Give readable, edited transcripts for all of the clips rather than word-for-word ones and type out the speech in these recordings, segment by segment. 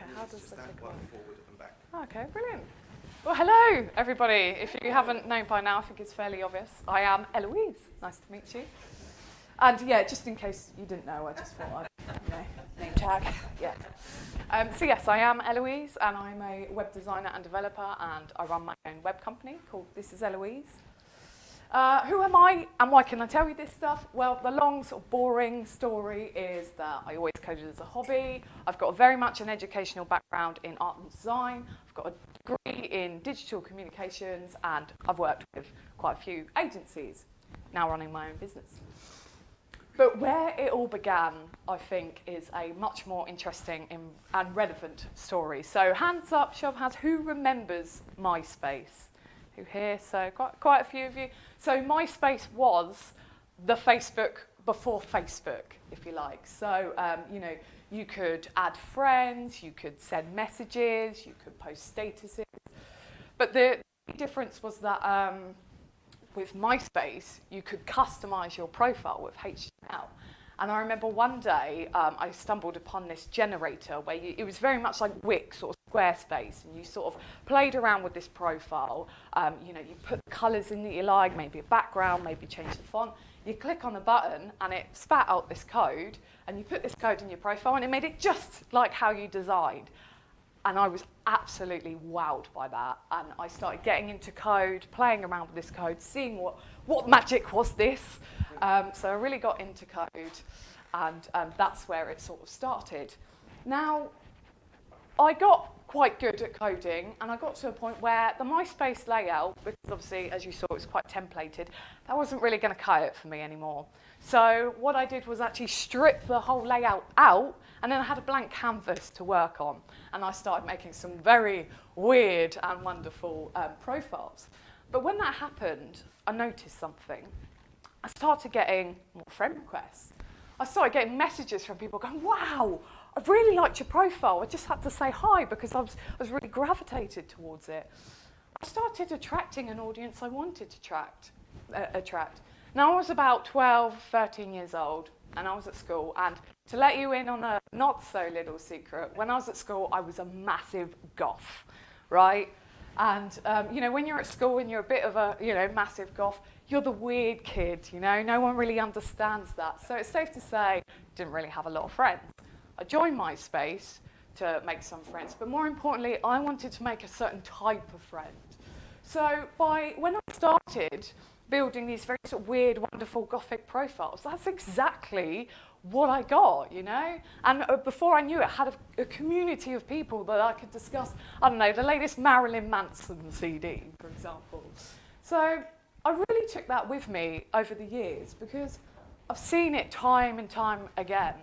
Okay, how does the clicker work? Forward and back. Okay, brilliant. Well, hello, everybody. If you haven't known by now, I think it's fairly obvious. I am Eloise. Nice to meet you. And yeah, just in case you didn't know, I just thought I'd, name tag. Yeah. So yes, I am Eloise, and I'm a web designer and developer, and I run my own web company called This Is Eloise. Who am I, and why can I tell you this stuff? Well, the long, sort of boring story is that I always coded as a hobby. I've got very much an educational background in art and design. I've got a degree in digital communications, and I've worked with quite a few agencies, now running my own business. But where it all began, I think, is a much more interesting and relevant story. So hands up, show of hands, who remembers MySpace? Who here? So quite a few of you. So MySpace was the Facebook before Facebook, if you like. So, you could add friends, you could send messages, you could post statuses. But the difference was that with MySpace, you could customize your profile with HTML. And I remember one day I stumbled upon this generator where it was very much like Wix or Squarespace, and you sort of played around with this profile. You put colours in that you like, maybe a background, maybe change the font. You click on a button and it spat out this code, and you put this code in your profile, and it made it just like how you designed. And I was absolutely wowed by that. And I started getting into code, playing around with this code, seeing what magic was this. So I really got into code, and that's where it sort of started. Now, I got quite good at coding, and I got to a point where the MySpace layout, because obviously, as you saw, it was quite templated, that wasn't really going to cut it for me anymore. So what I did was actually strip the whole layout out, and then I had a blank canvas to work on. And I started making some very weird and wonderful profiles. But when that happened, I noticed something. I started getting more friend requests. I started getting messages from people going, wow, I really liked your profile. I just had to say hi because I was really gravitated towards it. I started attracting an audience I wanted to attract. Now, I was about 12, 13 years old, and I was at school. And to let you in on a not-so-little secret, when I was at school, I was a massive goth, right? And, when you're at school and you're a bit of a, massive goth, you're the weird kid, no one really understands that. So it's safe to say I didn't really have a lot of friends. I joined MySpace to make some friends, but more importantly, I wanted to make a certain type of friend. So when I started building these very sort of weird, wonderful gothic profiles, that's exactly what I got, And before I knew it, I had a community of people that I could discuss, I don't know, the latest Marilyn Manson CD, for example. So I really took that with me over the years because I've seen it time and time again.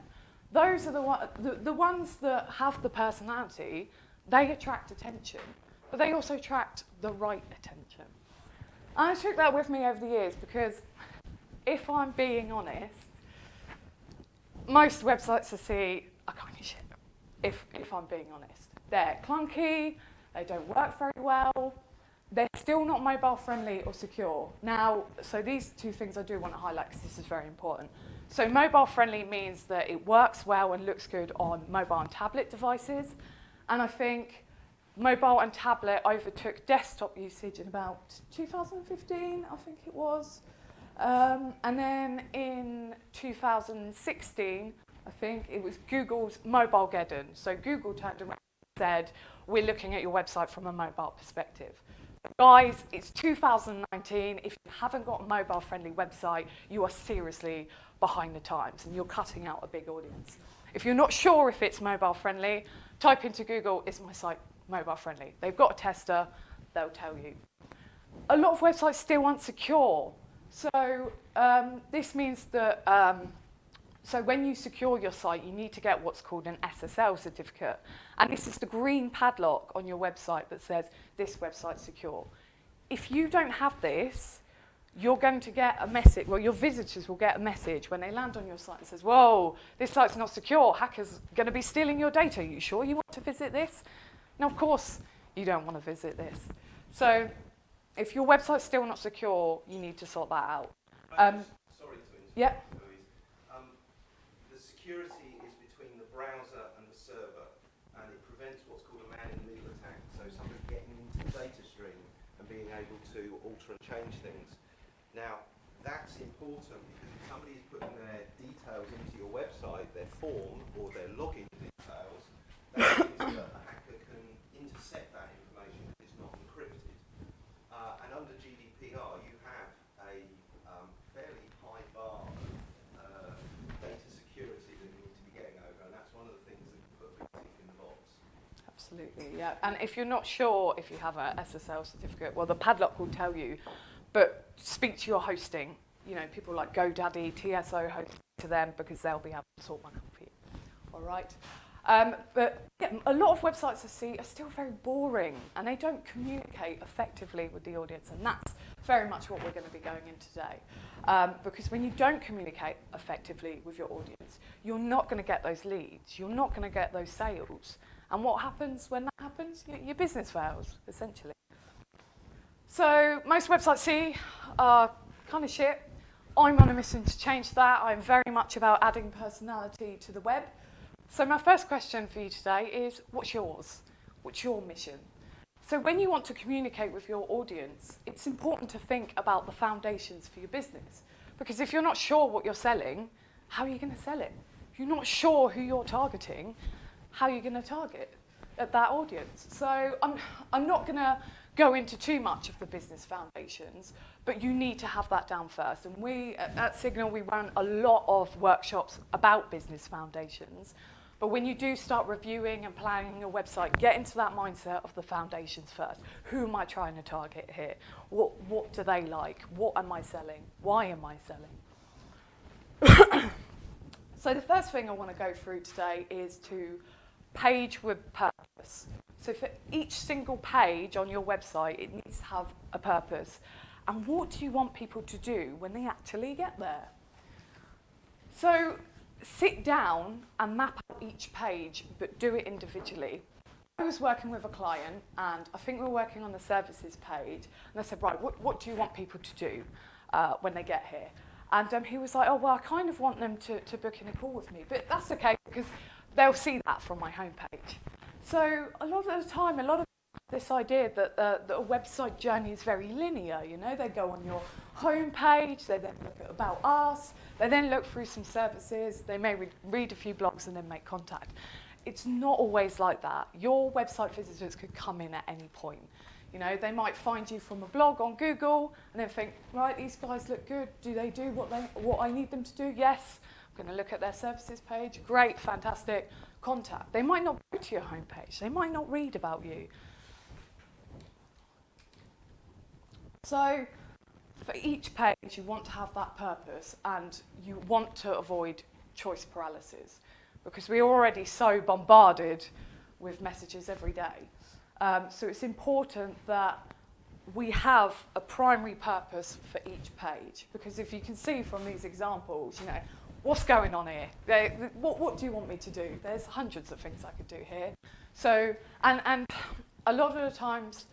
Those are the ones that have the personality, they attract attention, but they also attract the right attention. And I took that with me over the years because if I'm being honest, most websites I see are kind of shit, if I'm being honest. They're clunky, they don't work very well, they're still not mobile friendly or secure. Now, so these two things I do want to highlight because this is very important. So mobile friendly means that it works well and looks good on mobile and tablet devices. And I think mobile and tablet overtook desktop usage in about 2015, I think it was. And then in 2016, I think it was Google's Mobilegeddon. So Google turned around and said, we're looking at your website from a mobile perspective. Guys, it's 2019. If you haven't got a mobile-friendly website, you are seriously behind the times, and you're cutting out a big audience. If you're not sure if it's mobile-friendly, type into Google, is my site mobile-friendly? They've got a tester, they'll tell you. A lot of websites still aren't secure. So this means that so when you secure your site, you need to get what's called an SSL certificate. And this is the green padlock on your website that says, this website's secure. If you don't have this, you're going to get a message, well, your visitors will get a message when they land on your site and says, whoa, this site's not secure, hackers are going to be stealing your data. Are you sure you want to visit this? Now, of course, you don't want to visit this. So if your website's still not secure, you need to sort that out. Sorry to interrupt, yeah. Louise. The security is between the browser and the server, and it prevents able to alter and change things. Now, that's important because if somebody's putting their details into your website, their form or their login details, that means that a hacker can intercept that information if it's not encrypted. And under GDPR, you have a fairly high bar of data security that you need to be getting over, and that's one of the things that can put a big tick in the box. Absolutely, yeah. And if you're not sure if you have a SSL certificate, well, the padlock will tell you, but speak to your hosting. You know, people like GoDaddy, TSO, host to them because they'll be able to sort one out for you. All right. But yeah, a lot of websites I see are still very boring and they don't communicate effectively with the audience, and that's very much what we're going to be going in today. Because when you don't communicate effectively with your audience, you're not going to get those leads, you're not going to get those sales. And what happens when that happens? Your business fails, essentially. So most websites see are kind of shit. I'm on a mission to change that. I'm very much about adding personality to the web. So my first question for you today is, what's yours? What's your mission? So when you want to communicate with your audience, it's important to think about the foundations for your business. Because if you're not sure what you're selling, how are you going to sell it? If you're not sure who you're targeting, how are you going to target at that audience? So I'm not going to go into too much of the business foundations, but you need to have that down first. And we, at Signal, we run a lot of workshops about business foundations. But when you do start reviewing and planning your website, get into that mindset of the foundations first. Who am I trying to target here? What do they like? What am I selling? Why am I selling? So the first thing I want to go through today is to page with purpose. So for each single page on your website, it needs to have a purpose. And what do you want people to do when they actually get there? So sit down and map out each page, but do it individually. I was working with a client, and I think we were working on the services page, and I said, right, what do you want people to do when they get here? And he was like, oh, well, I kind of want them to book in a call with me, but that's okay, because they'll see that from my homepage. So a lot of the time, a lot of this idea that a website journey is very linear, you know, they go on your homepage, they then look at About Us, they then look through some services, they may read a few blogs and then make contact. It's not always like that. Your website visitors could come in at any point. You know, they might find you from a blog on Google and then think, right, these guys look good. Do they do what I need them to do? Yes. I'm going to look at their services page. Great, fantastic. Contact. They might not go to your homepage. They might not read about you. So for each page, you want to have that purpose, and you want to avoid choice paralysis, because we're already so bombarded with messages every day. So it's important that we have a primary purpose for each page, because if you can see from these examples, you know, what's going on here? What do you want me to do? There's hundreds of things I could do here. So, and a lot of the times,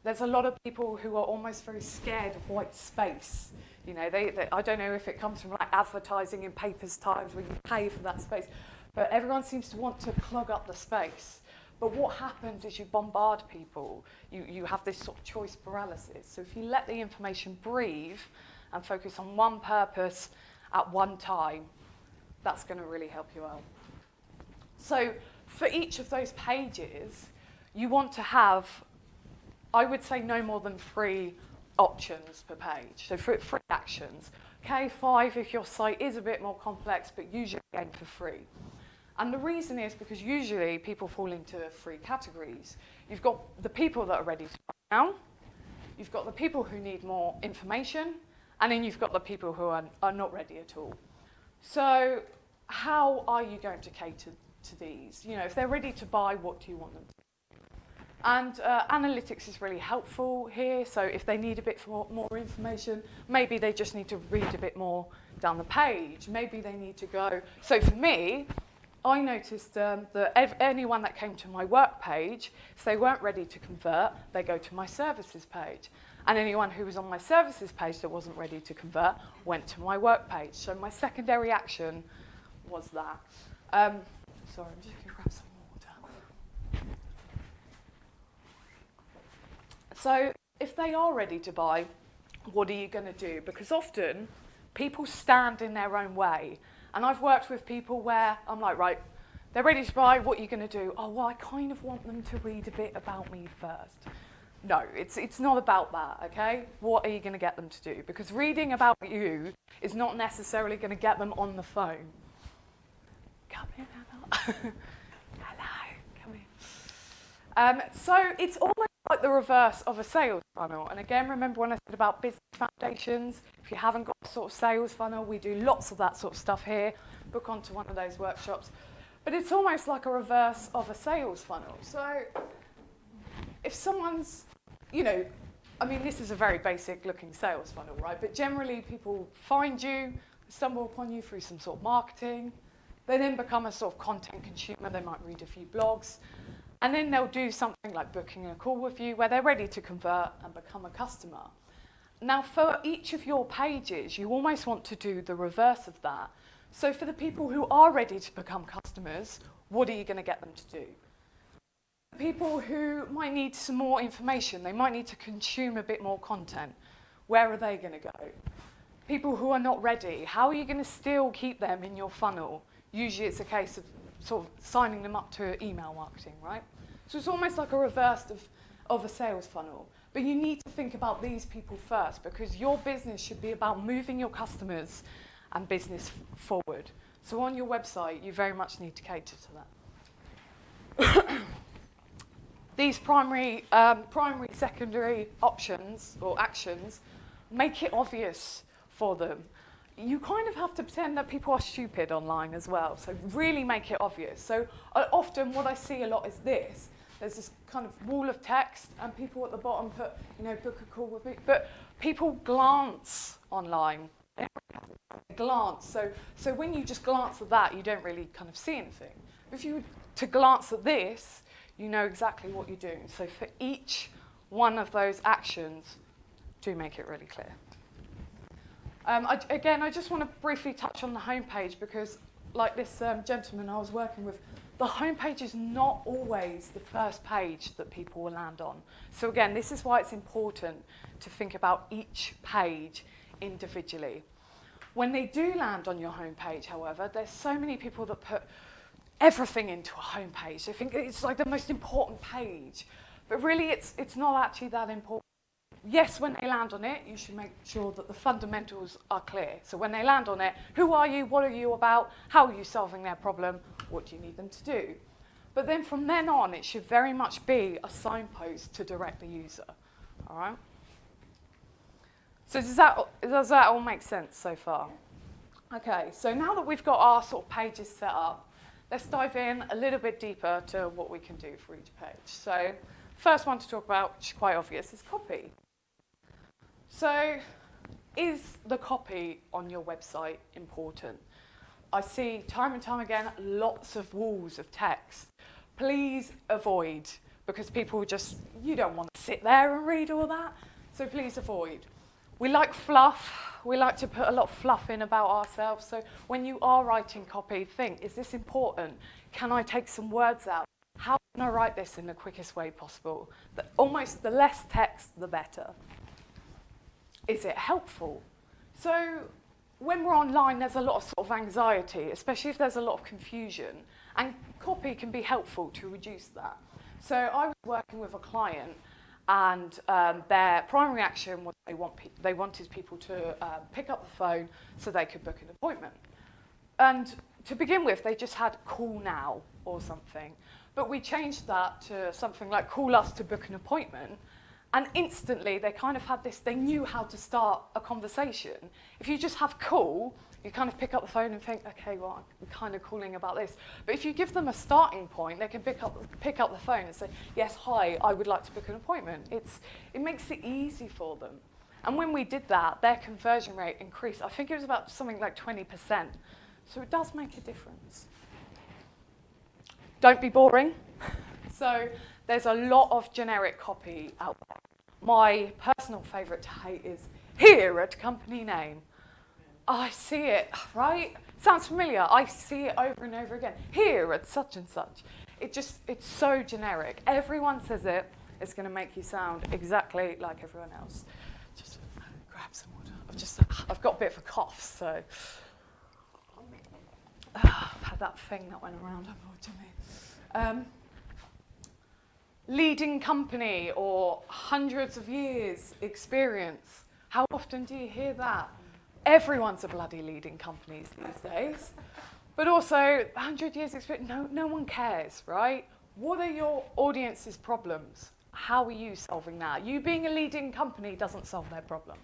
there's a lot of people who are almost very scared of white space. You know, I don't know if it comes from like advertising in papers times where you pay for that space, but everyone seems to want to clog up the space. But what happens is you bombard people. You have this sort of choice paralysis. So if you let the information breathe and focus on one purpose at one time, that's going to really help you out. So for each of those pages, you want to have, I would say, no more than 3 options per page. So 3 actions. Okay, 5 if your site is a bit more complex, but usually aim for 3. And the reason is because usually people fall into 3 categories. You've got the people that are ready to buy now, you've got the people who need more information, and then you've got the people who are not ready at all. So how are you going to cater to these? You know, if they're ready to buy, what do you want them to do? And analytics is really helpful here. So if they need a bit more information, maybe they just need to read a bit more down the page. Maybe they need to go. So for me, I noticed that anyone that came to my work page, if they weren't ready to convert, they go to my services page. And anyone who was on my services page that wasn't ready to convert went to my work page. So my secondary action was that. Sorry, I'm just going to grab some water. So if they are ready to buy, what are you going to do? Because often people stand in their own way. And I've worked with people where I'm like, right, they're ready to buy, what are you going to do? Oh, well, I kind of want them to read a bit about me first. No, it's not about that, okay? What are you going to get them to do? Because reading about you is not necessarily going to get them on the phone. Come in, Anna. Hello, come in. So it's almost like the reverse of a sales funnel. And again, remember when I said about business foundations, if you haven't got a sort of sales funnel, we do lots of that sort of stuff here. Book onto one of those workshops. But it's almost like a reverse of a sales funnel. So if someone's, I mean, this is a very basic looking sales funnel, right? But generally people find you, stumble upon you through some sort of marketing. They then become a sort of content consumer. They might read a few blogs. And then they'll do something like booking a call with you where they're ready to convert and become a customer. Now, for each of your pages, you almost want to do the reverse of that. So for the people who are ready to become customers, what are you going to get them to do? People who might need some more information, they might need to consume a bit more content. Where are they going to go? People who are not ready, how are you going to still keep them in your funnel? Usually it's a case of sort of signing them up to email marketing, right? So it's almost like a reverse of a sales funnel. But you need to think about these people first because your business should be about moving your customers and business forward. So on your website, you very much need to cater to that. These primary, secondary options or actions make it obvious for them. You kind of have to pretend that people are stupid online as well, so really make it obvious. So often what I see a lot is this. There's this kind of wall of text and people at the bottom put, book a call with me. But people glance online. They glance. So when you just glance at that, you don't really kind of see anything. If you were to glance at this, you know exactly what you're doing. So for each one of those actions, do make it really clear. I just want to briefly touch on the homepage because, like this gentleman I was working with, the homepage is not always the first page that people will land on. So again, this is why it's important to think about each page individually. When they do land on your homepage, however, there's so many people that put everything into a homepage. They think it's like the most important page, but really it's not actually that important. Yes, when they land on it, you should make sure that the fundamentals are clear. So when they land on it, who are you? What are you about? How are you solving their problem? What do you need them to do? But then from then on, it should very much be a signpost to direct the user. All right? So does that all make sense so far? Okay, so now that we've got our sort of pages set up, let's dive in a little bit deeper to what we can do for each page. So first one to talk about, which is quite obvious, is copy. So is the copy on your website important? I see time and time again lots of walls of text. Please avoid, because people just, you don't want to sit there and read all that, so please avoid. We like fluff. We like to put a lot of fluff in about ourselves. So when you are writing copy, think, is this important? Can I take some words out? How can I write this in the quickest way possible? Almost the less text, the better. Is it helpful? So when we're online, there's a lot of sort of anxiety, especially if there's a lot of confusion. And copy can be helpful to reduce that. So I was working with a client, and their primary action was they wanted people to pick up the phone so they could book an appointment. And to begin with, they just had call now or something. But we changed that to something like call us to book an appointment. And instantly, they kind of had this, they knew how to start a conversation. If you just have call, you kind of pick up the phone and think, okay, well, I'm kind of calling about this. But if you give them a starting point, they can pick up the phone and say, yes, hi, I would like to book an appointment. It makes it easy for them. And when we did that, their conversion rate increased. I think it was about something like 20%. So it does make a difference. Don't be boring. So there's a lot of generic copy out there. My personal favourite to hate is here at company name. I see it, right? Sounds familiar. I see it over and over again. Here at such and such. It's so generic. Everyone says it. It's going to make you sound exactly like everyone else. Just grab some water. I've got a bit of a cough, so I've had that thing that went around, unfortunately. Leading company or hundreds of years experience. How often do you hear that? Everyone's a bloody leading company these days. But also, 100 years experience, no one cares, right? What are your audience's problems? How are you solving that? You being a leading company doesn't solve their problem.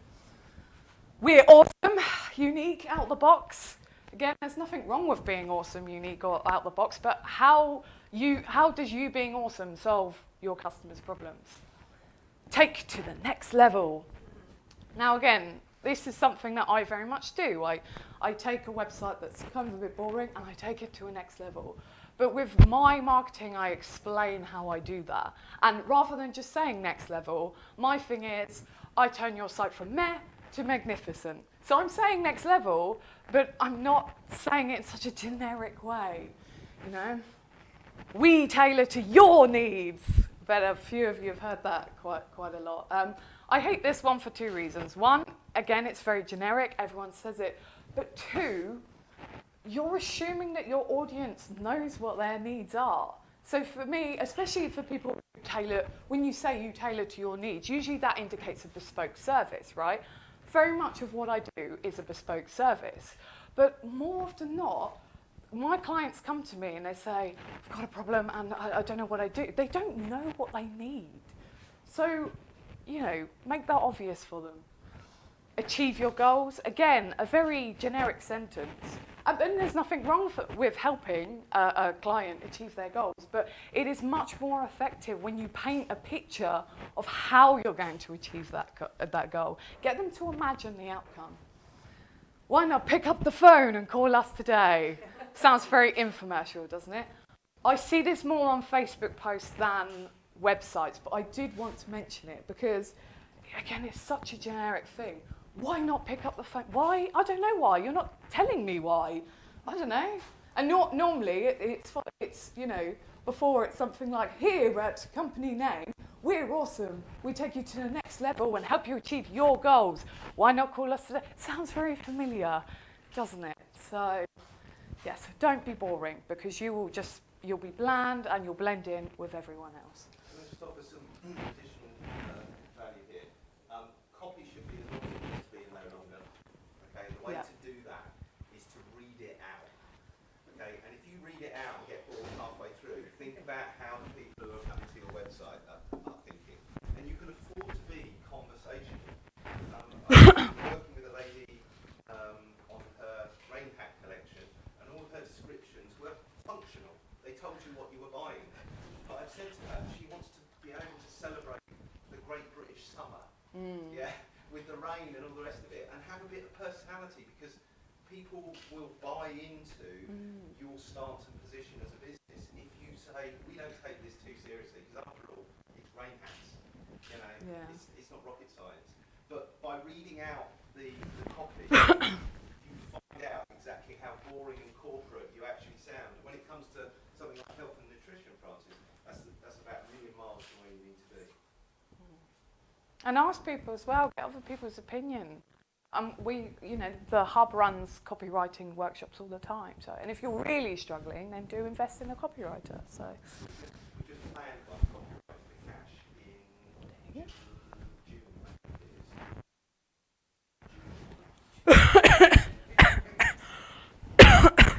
We're awesome, unique, out the box. Again, there's nothing wrong with being awesome, unique, or out the box, but how does you being awesome solve your customers' problems? Take to the next level. Now again, this is something that I very much do. I take a website that's kind of a bit boring and I take it to a next level. But with my marketing, I explain how I do that. And rather than just saying next level, my thing is I turn your site from meh to magnificent. So I'm saying next level, but I'm not saying it in such a generic way, you know? We tailor to your needs. Bet a few of you have heard that quite a lot. I hate this one for two reasons. One, again, it's very generic, everyone says it. But two, you're assuming that your audience knows what their needs are. So for me, especially for people who tailor, when you say you tailor to your needs, usually that indicates a bespoke service, right? Very much of what I do is a bespoke service. But more often than not, my clients come to me and they say, I've got a problem and I don't know what I do. They don't know what they need. So, you know, make that obvious for them. Achieve your goals. Again, a very generic sentence. And there's nothing wrong with helping a client achieve their goals, but it is much more effective when you paint a picture of how you're going to achieve that goal. Get them to imagine the outcome. Why not pick up the phone and call us today? Sounds very infomercial, doesn't it? I see this more on Facebook posts than websites, but I did want to mention it because, again, it's such a generic thing. Why not pick up the phone? Why? I don't know why. You're not telling me why. I don't know. And normally it's you know, before it's something like, here at company name, we're awesome. We take you to the next level and help you achieve your goals. Why not call us today? Sounds very familiar, doesn't it? So, yeah, so don't be boring because you'll be bland and you'll blend in with everyone else. Can I just offer some additional value here? Copy should be as long as it needs to be and no longer. Okay, the way to do that is to read it out. Okay, and if you read it out and get bored halfway through, think about how the people who are coming to your website are thinking. And you can afford to be conversational. I was working with a lady on her rain pack collection, and all her descriptions were functional. They told you what you were buying. But I've said to her, she wants to be able to celebrate the Great British Summer. Yeah, with the rain and all the rest of it, and have a bit of personality, because people will buy into your stance and position as a business if you say, we don't take this too seriously, because after all, it's rain hats. You know, it's not rocket science. But by reading out the copy, you find out exactly how boring and corporate you actually sound. When it comes to something like health and nutrition, Francis, that's about a million miles from where you need to be. And ask people as well, get other people's opinion. The hub runs copywriting workshops all the time. So, and if you're really struggling, then do invest in a copywriter. So. We just planned on copyright for cash in June.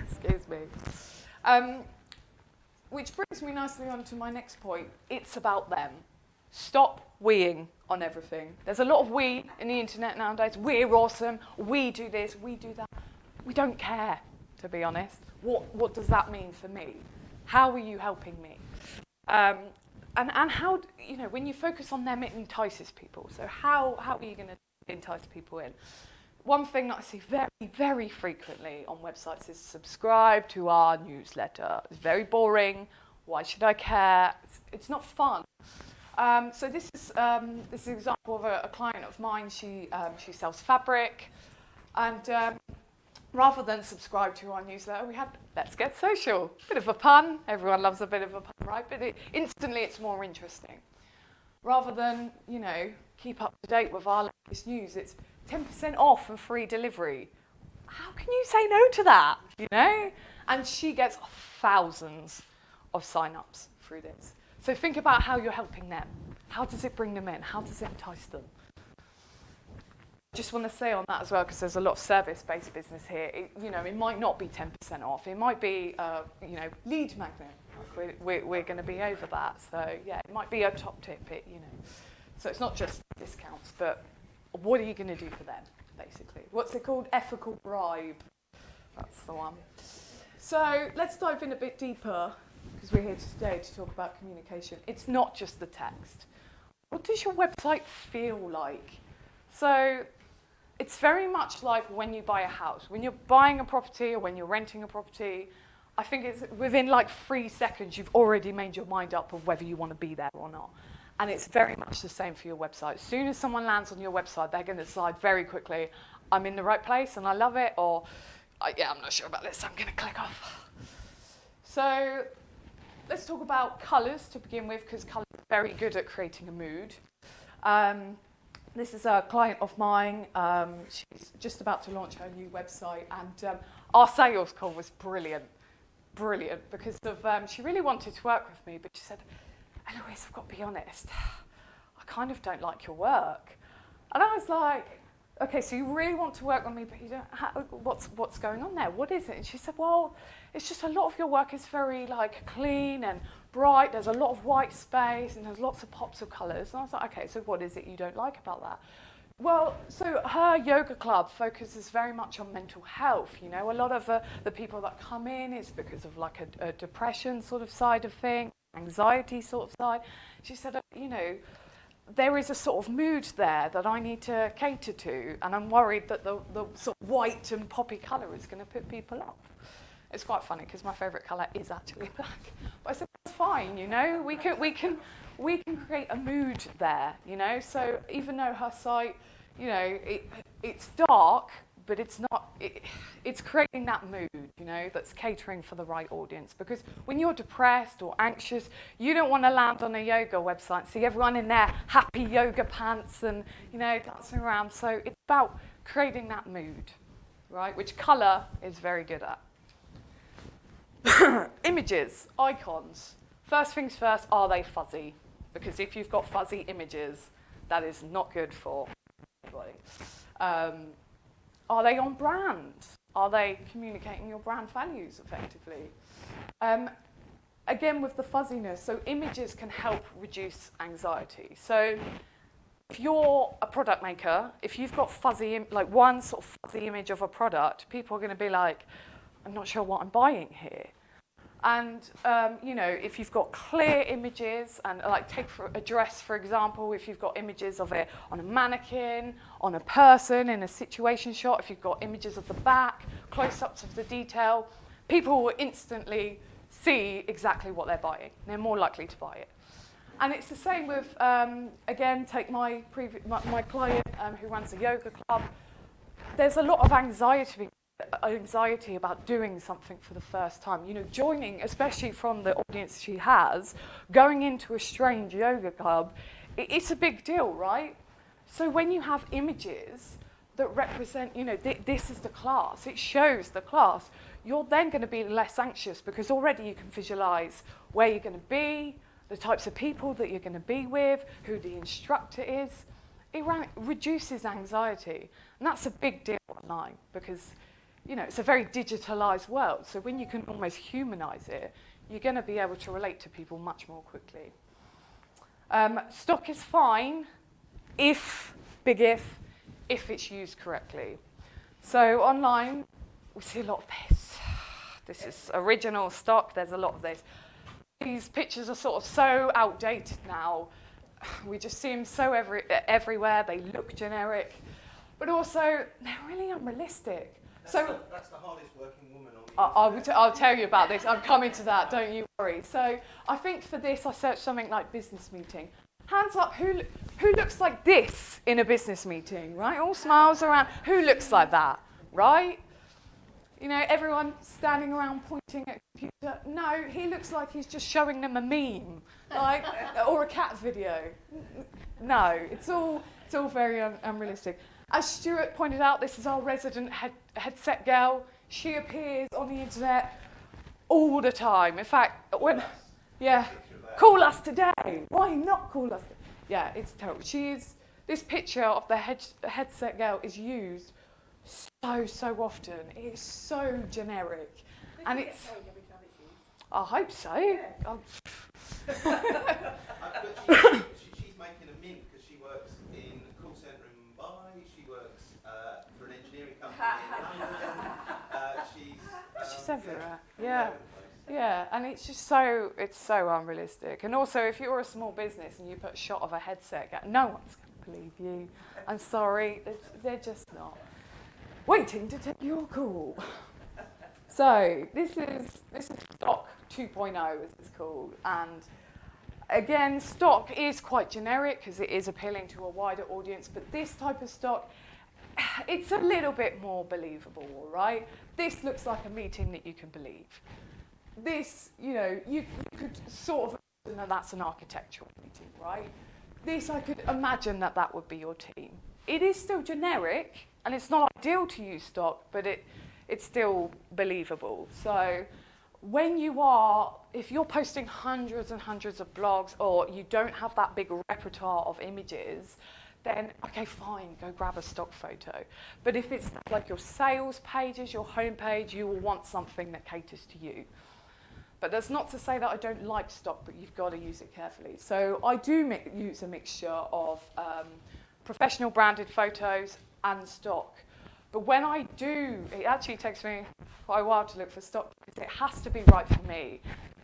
Excuse me. Which brings me nicely on to my next point. It's about them. Stop weeing on everything. There's a lot of we in the internet nowadays. We're awesome. We do this. We do that. We don't care, to be honest. What does that mean for me? How are you helping me? And how, you know, when you focus on them, it entices people. So how are you going to entice people in? One thing that I see very, very frequently on websites is subscribe to our newsletter. It's very boring. Why should I care? It's not fun. So this is an example of a client of mine. She sells fabric, and rather than subscribe to our newsletter, we had Let's Get Social. Bit of a pun. Everyone loves a bit of a pun, right? But instantly it's more interesting. Rather than, you know, keep up to date with our latest news, it's 10% off and free delivery. How can you say no to that, you know? And she gets thousands of sign-ups through this. So think about how you're helping them. How does it bring them in? How does it entice them? Just want to say on that as well, because there's a lot of service-based business here. It might not be 10% off. It might be, lead magnet. We're going to be over that. So yeah, it might be a top tip. So it's not just discounts, but what are you going to do for them, basically? What's it called? Ethical bribe. That's the one. So let's dive in a bit deeper, because we're here today to talk about communication. It's not just the text. What does your website feel like? So it's very much like when you buy a house. When you're buying a property or when you're renting a property, I think it's within like 3 seconds, you've already made your mind up of whether you want to be there or not. And it's very much the same for your website. As soon as someone lands on your website, they're going to decide very quickly, I'm in the right place and I love it, or I'm not sure about this, I'm going to click off. So let's talk about colours to begin with, because colours are very good at creating a mood. This is a client of mine. She's just about to launch her new website, and our sales call was brilliant, because of she really wanted to work with me, but she said, Eloise, I've got to be honest, I kind of don't like your work. And I was like, okay, so you really want to work with me, but you don't. What's going on there? What is it? And she said, well, it's just a lot of your work is very like clean and bright. There's a lot of white space and there's lots of pops of colours. And I was like, okay, so what is it you don't like about that? Well, so her yoga club focuses very much on mental health. You know, a lot of the people that come in is because of like a depression sort of side of thing, anxiety sort of side. She said, there is a sort of mood there that I need to cater to, and I'm worried that the sort of white and poppy colour is going to put people off. It's quite funny because my favourite colour is actually black. But I said, that's fine, we can create a mood there, So even though her site, it's dark, but it's not. It's creating that mood, that's catering for the right audience. Because when you're depressed or anxious, you don't want to land on a yoga website and see everyone in their happy yoga pants and dancing around. So it's about creating that mood, right? Which colour is very good at. Images, icons. First things first, are they fuzzy? Because if you've got fuzzy images, that is not good for anybody. Are they on brand? Are they communicating your brand values effectively? Again, with the fuzziness, so images can help reduce anxiety. So if you're a product maker, if you've got like one sort of fuzzy image of a product, people are going to be like, I'm not sure what I'm buying here. And, if you've got clear images, and like take for a dress, for example, if you've got images of it on a mannequin, on a person, in a situation shot, if you've got images of the back, close-ups of the detail, people will instantly see exactly what they're buying. They're more likely to buy it. And it's the same with, again, take my client who runs a yoga club. There's a lot of anxiety about doing something for the first time, joining, especially from the audience she has, going into a strange yoga club, it's a big deal, right? So when you have images that represent, this is the class, it shows the class, you're then going to be less anxious because already you can visualize where you're going to be, the types of people that you're going to be with, who the instructor is. It reduces anxiety, and that's a big deal online because it's a very digitalized world. So when you can almost humanize it, you're going to be able to relate to people much more quickly. Stock is fine if it's used correctly. So online, we see a lot of this. This is original stock. There's a lot of this. These pictures are sort of so outdated now. We just see them so everywhere. They look generic, but also they're really unrealistic. That's the hardest working woman on the internet. I'll tell you about this. I'm coming to that, don't you worry. So I think for this, I searched something like business meeting. Hands up, who looks like this in a business meeting, right? All smiles around. Who looks like that, right? Everyone standing around pointing at a computer. no, he looks like he's just showing them a meme, like, or a cat video. No, it's all very unrealistic. As Stuart pointed out, this is our resident headset girl. She appears on the internet all the time. In fact, call us today. Why not call us? Yeah, it's terrible. This picture of the headset girl is used so often. It's so generic, and it's. I hope so. Yeah. She's making a mint because she works in a call centre in Mumbai. She works for an engineering company in London. She's everywhere. Yeah. Yeah, and it's just so unrealistic. And also, if you're a small business and you put a shot of a headset, no one's going to believe you. I'm sorry, they're just not. Waiting to take your call. So this is stock 2.0, as it's called, and again, stock is quite generic because it is appealing to a wider audience. But this type of stock, it's a little bit more believable, all right? This looks like a meeting that you can believe. This, you could sort of imagine that that's an architectural meeting, right? This, I could imagine that would be your team. It is still generic, and it's not ideal to use stock, but it's still believable. So if you're posting hundreds and hundreds of blogs, or you don't have that big repertoire of images, then okay, fine, go grab a stock photo. But if it's like your sales pages, your homepage, you will want something that caters to you. But that's not to say that I don't like stock, but you've got to use it carefully. So I do use a mixture of professional branded photos and stock. But when I do, it actually takes me quite a while to look for stock because it has to be right for me.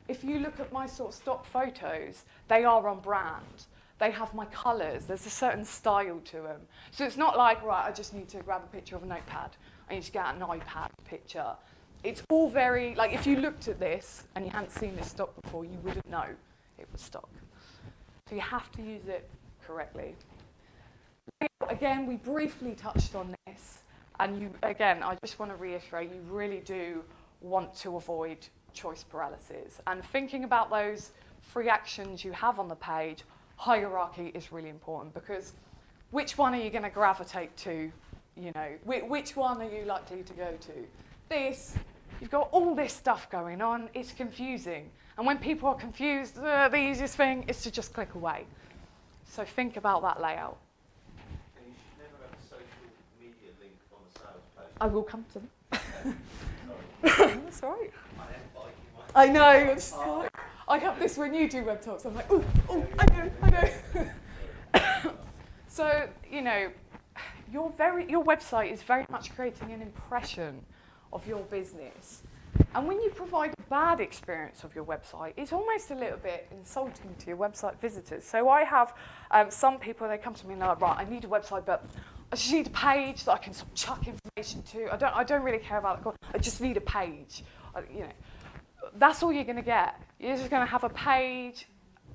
If you look at my sort of stock photos, they are on brand. They have my colours. There's a certain style to them. So it's not like, right, I just need to grab a picture of a notepad. I need to get an iPad picture. It's all very, like if you looked at this and you hadn't seen this stock before, you wouldn't know it was stock. So you have to use it correctly. Again, we briefly touched on this. And I just want to reiterate, you really do want to avoid choice paralysis. And thinking about those free actions you have on the page, hierarchy is really important because which one are you going to gravitate to? Which one are you likely to go to? This, you've got all this stuff going on, it's confusing. And when people are confused, the easiest thing is to just click away. So think about that layout. And you should never have a social media link on the sales page. I will come to them. That's right. I I know. I have this when you do web talks. I'm like, oh, I know. So, your website is very much creating an impression of your business. And when you provide a bad experience of your website, it's almost a little bit insulting to your website visitors. So I have some people, they come to me and they're like, right, I need a website, but I just need a page that I can sort of chuck information to. I don't really care about the content. I just need a page. That's all you're going to get. You're just going to have a page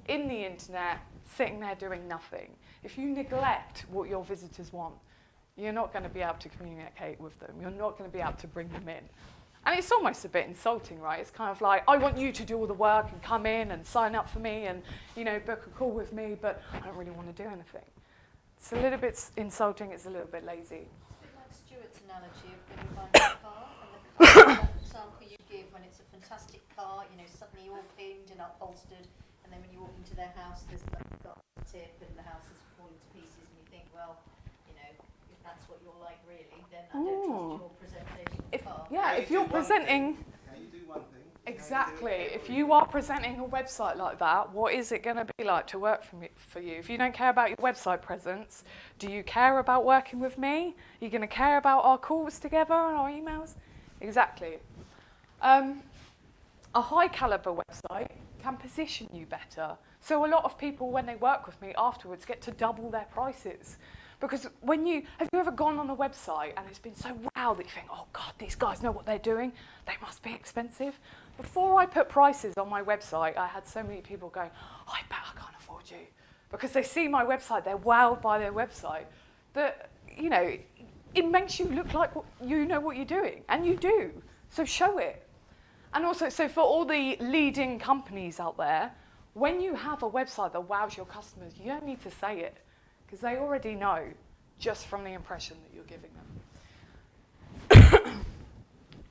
in the internet sitting there doing nothing. If you neglect what your visitors want, you're not going to be able to communicate with them. You're not going to be able to bring them in. And it's almost a bit insulting, right? It's kind of like, I want you to do all the work and come in and sign up for me and, book a call with me, but I don't really want to do anything. It's a little bit insulting, it's a little bit lazy. It's a bit like Stuart's analogy of when you buy a car, and the example you give when it's a fantastic car, suddenly all cleaned and upholstered, and then when you walk into their house, there's got a tip and the house is falling to pieces, and you think, well, if that's what you're like really, then I don't trust your presentation of the car. If you're presenting... Can you do one thing? Exactly. If you are presenting a website like that, what is it going to be like to work for you? If you don't care about your website presence, do you care about working with me? Are you going to care about our calls together and our emails? Exactly. A high caliber website can position you better. So a lot of people, when they work with me afterwards, get to double their prices. Because have you ever gone on a website and it's been so wow that you think, oh God, these guys know what they're doing. They must be expensive. Before I put prices on my website, I had so many people going, I bet I can't afford you. Because they see my website, they're wowed by their website. That, it makes you look like you know what you're doing. And you do. So show it. And also, so for all the leading companies out there, when you have a website that wows your customers, you don't need to say it, because they already know just from the impression that you're giving them.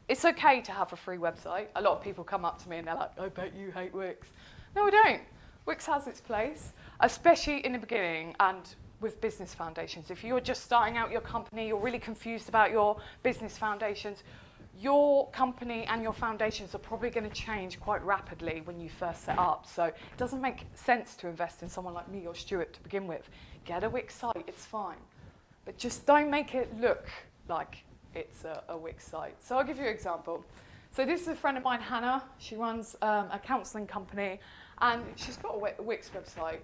It's okay to have a free website. A lot of people come up to me and they're like, I bet you hate Wix. No, I don't. Wix has its place, especially in the beginning and with business foundations. If you're just starting out your company, you're really confused about your business foundations, your company and your foundations are probably going to change quite rapidly when you first set up. So it doesn't make sense to invest in someone like me or Stuart to begin with. Get a Wix site, it's fine. But just don't make it look like it's a Wix site. So I'll give you an example. So this is a friend of mine, Hannah. She runs a counselling company, and she's got a Wix website,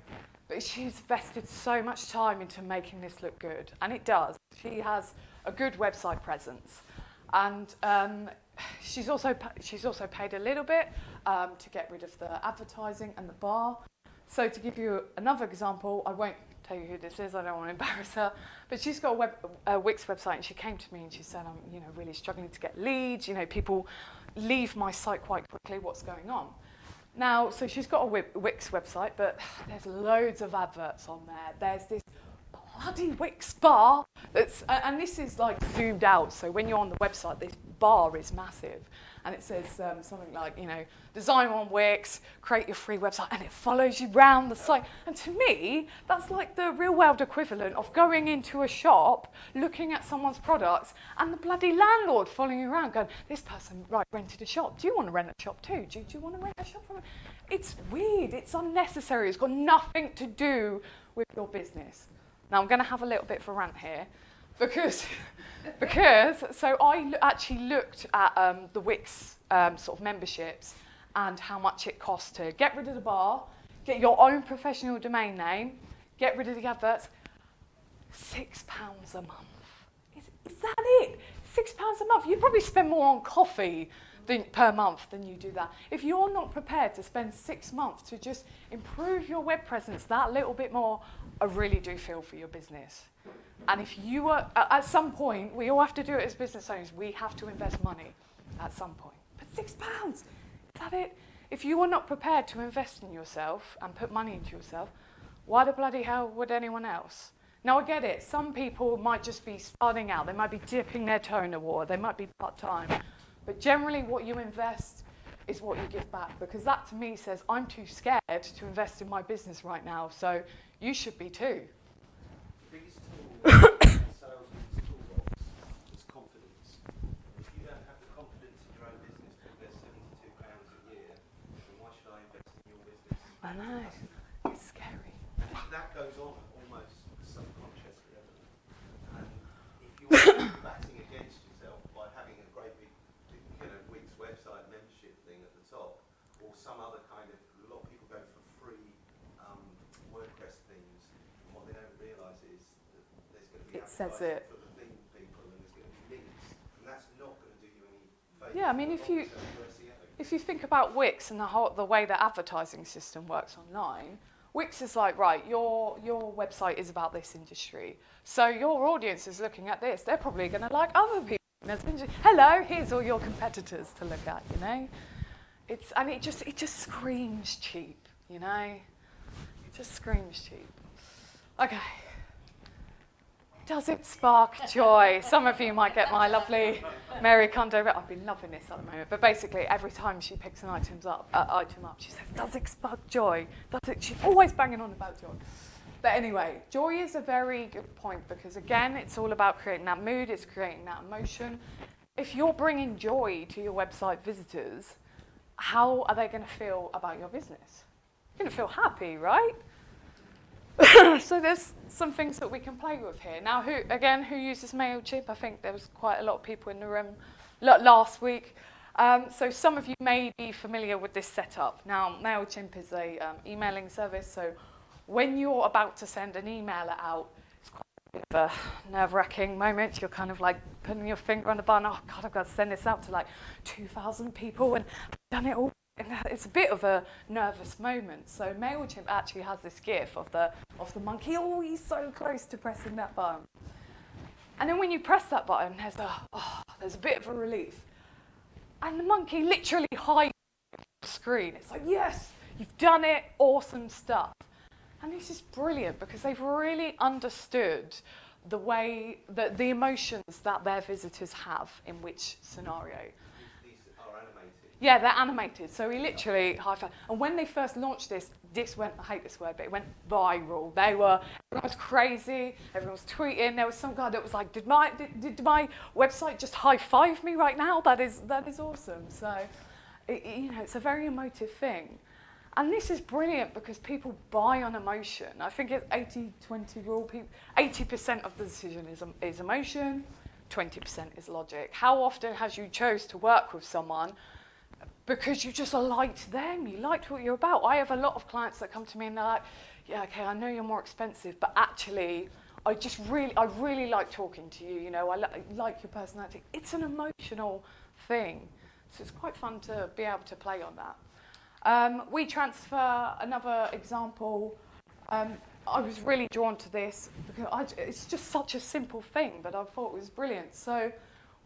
but she's invested so much time into making this look good, and it does. She has a good website presence. And she's also paid a little bit to get rid of the advertising and the bar. So to give you another example, I won't tell you who this is, I don't want to embarrass her, but she's got a Wix website, and she came to me and she said, I'm really struggling to get leads, people leave my site quite quickly, what's going on? Now, so she's got a Wix website, but there's loads of adverts on there. There's this bloody Wix bar and this is like zoomed out, so when you're on the website, this bar is massive, and it says something like, design on Wix, create your free website, and it follows you round the site. And to me, that's like the real world equivalent of going into a shop, looking at someone's products, and the bloody landlord following you around going, this person rented a shop. Do you want to rent a shop too? Do you want to rent a shop from me? It's weird, it's unnecessary, it's got nothing to do with your business. Now I'm going to have a little bit of a rant here, because so I actually looked at the Wix sort of memberships and how much it costs to get rid of the bar, get your own professional domain name, get rid of the adverts. £6 a month. Is that it? £6 a month. You probably spend more on coffee per month than you do that. If you're not prepared to spend 6 months to just improve your web presence that little bit more, I really do feel for your business. And if you are, at some point, we all have to do it as business owners, we have to invest money at some point. But £6, is that it? If you are not prepared to invest in yourself and put money into yourself, why the bloody hell would anyone else? Now I get it, some people might just be starting out, they might be dipping their toe in the water, they might be part-time. But generally what you invest is what you give back, because that to me says I'm too scared to invest in my business right now, so you should be too. The biggest tool in salesman's toolbox is confidence. If you don't have the confidence in your own business to invest £72 a year, then why should I invest in your business? I know, it's scary. That goes on almost subconsciously, and if you're batting against yourself by having a great big Wix website membership thing at the top, or some other kind of, a lot of people go for free WordPress themes, and what they don't realise is that there's going to be advertising for the theme people, and there's going to be links, and that's not going to do you any favours. Yeah, I mean, if you think about Wix and the way the advertising system works online, Wix is like, right, your website is about this industry, so your audience is looking at this. They're probably going to like other people. Hello, here's all your competitors to look at. It just screams cheap. It just screams cheap. Okay. Does it spark joy? Some of you might get my lovely Mary Kondo. I've been loving this at the moment. But basically, every time she picks an item up, she says, "Does it spark joy? Does it?" She's always banging on about joy. But anyway, joy is a very good point, because again, it's all about creating that mood. It's creating that emotion. If you're bringing joy to your website visitors, how are they going to feel about your business? You're going to feel happy, right? So there's some things that we can play with here. Now, who uses MailChimp? I think there was quite a lot of people in the room last week. So some of you may be familiar with this setup. Now, MailChimp is a emailing service. So when you're about to send an email out, it's quite a bit of a nerve-wracking moment. You're kind of like putting your finger on the button. Oh, God, I've got to send this out to like 2,000 people, and I've done it all. It's a bit of a nervous moment. So MailChimp actually has this gif of the monkey. Oh, he's so close to pressing that button. And then when you press that button, there's a bit of a relief. And the monkey literally hides the screen. It's like, yes, you've done it, awesome stuff. And this is brilliant because they've really understood the way, the emotions that their visitors have in which scenario. These are animated. Yeah, they're animated. So we literally high-five. And when they first launched this went, I hate this word, but it went viral. Everyone was crazy. Everyone was tweeting. There was some guy that was like, did my website just high-five me right now? That is awesome. So, it's a very emotive thing. And this is brilliant because people buy on emotion. I think it's 80-20 rule. 80% of the decision is emotion, 20% is logic. How often has you chose to work with someone because you just liked them, you liked what you're about? I have a lot of clients that come to me and they're like, yeah, okay, I know you're more expensive, but actually, I really like talking to you. I like your personality. It's an emotional thing. So it's quite fun to be able to play on that. WeTransfer, another example. I was really drawn to this because it's just such a simple thing, but I thought it was brilliant. So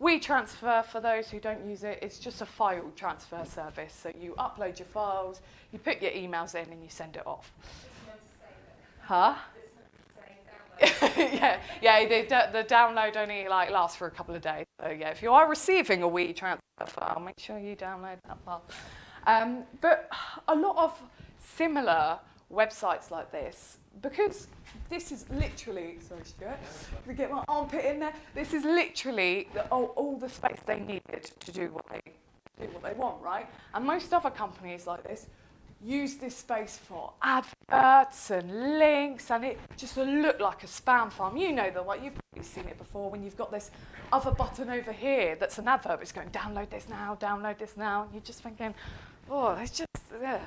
WeTransfer, for those who don't use it, it's just a file transfer service. So you upload your files, you put your emails in, and you send it off. Huh? yeah. The download only lasts for a couple of days. So yeah, if you are receiving a WeTransfer file, make sure you download that file. But a lot of similar websites like this, because this is literally, sorry Stuart, let me get my armpit in there. This is literally all the space they needed to do what they want, right? And most other companies like this use this space for adverts and links, and it just will look like a spam farm. You know the one, you've probably seen it before when you've got this other button over here that's an advert. It's going, download this now, and you're just thinking, oh, it's just, yeah.